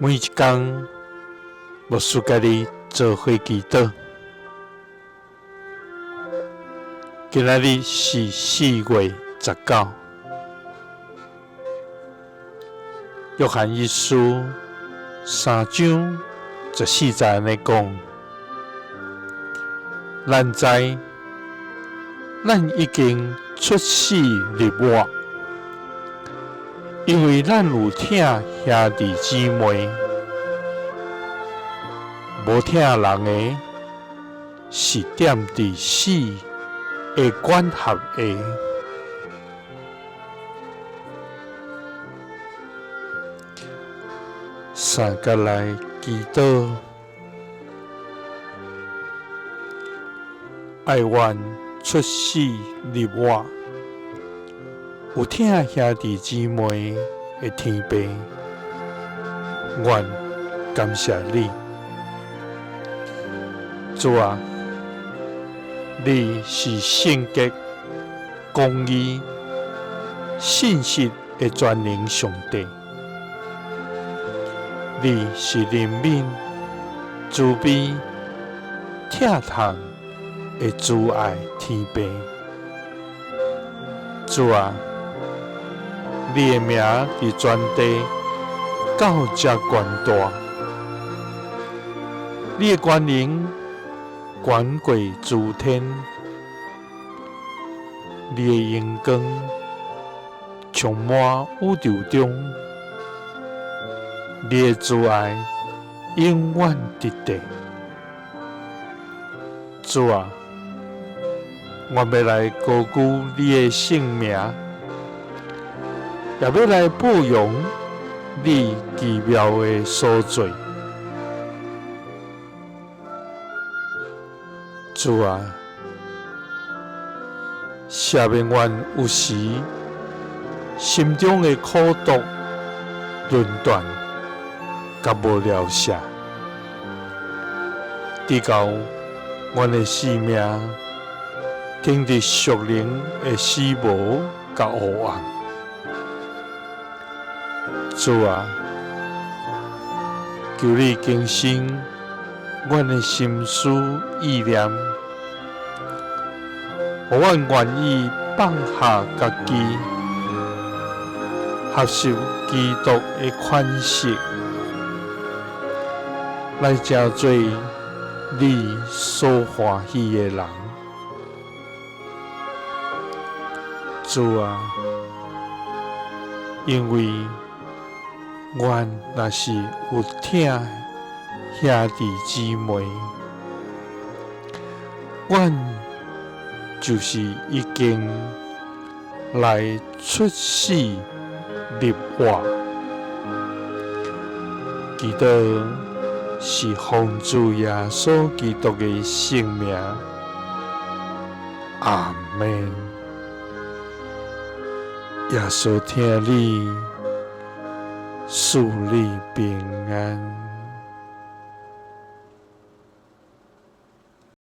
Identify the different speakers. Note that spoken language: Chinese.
Speaker 1: 每一天，牧师家己做伙祈祷。今仔日是4月19，约翰一书3章14节安尼讲：咱知，咱已经出死入活，因为咱有疼兄弟姊妹，无疼人的，是踮伫死的管辖的。三个来祈祷，爱愿出死入活，有疼兄弟姊妹的天父，愿感谢你，主啊！你是圣洁、公义、信实的全能上帝，你是怜悯、慈悲、疼痛的慈爱天父。主啊，你的名伫全地到这悬大，你的权能悬过诸天，你的阳光充满宇宙中，你的慈爱永远直直。主啊，我要来高举你的圣名，也要来报扬你奇妙的所做。主啊，赦免阮有时心中的苦毒、论断，甲无了解，直到阮的生命停伫属灵的死无甲黑暗。主啊，求你更新阮的心思意念，互阮愿意放下家己，合受基督的款式，来成做你所欢喜的人。主啊，因为阮若是有疼兄弟姊妹，阮就是已经来出死入活。祈祷是奉主耶稣基督的圣名，阿们。耶稣听你，赐你平安。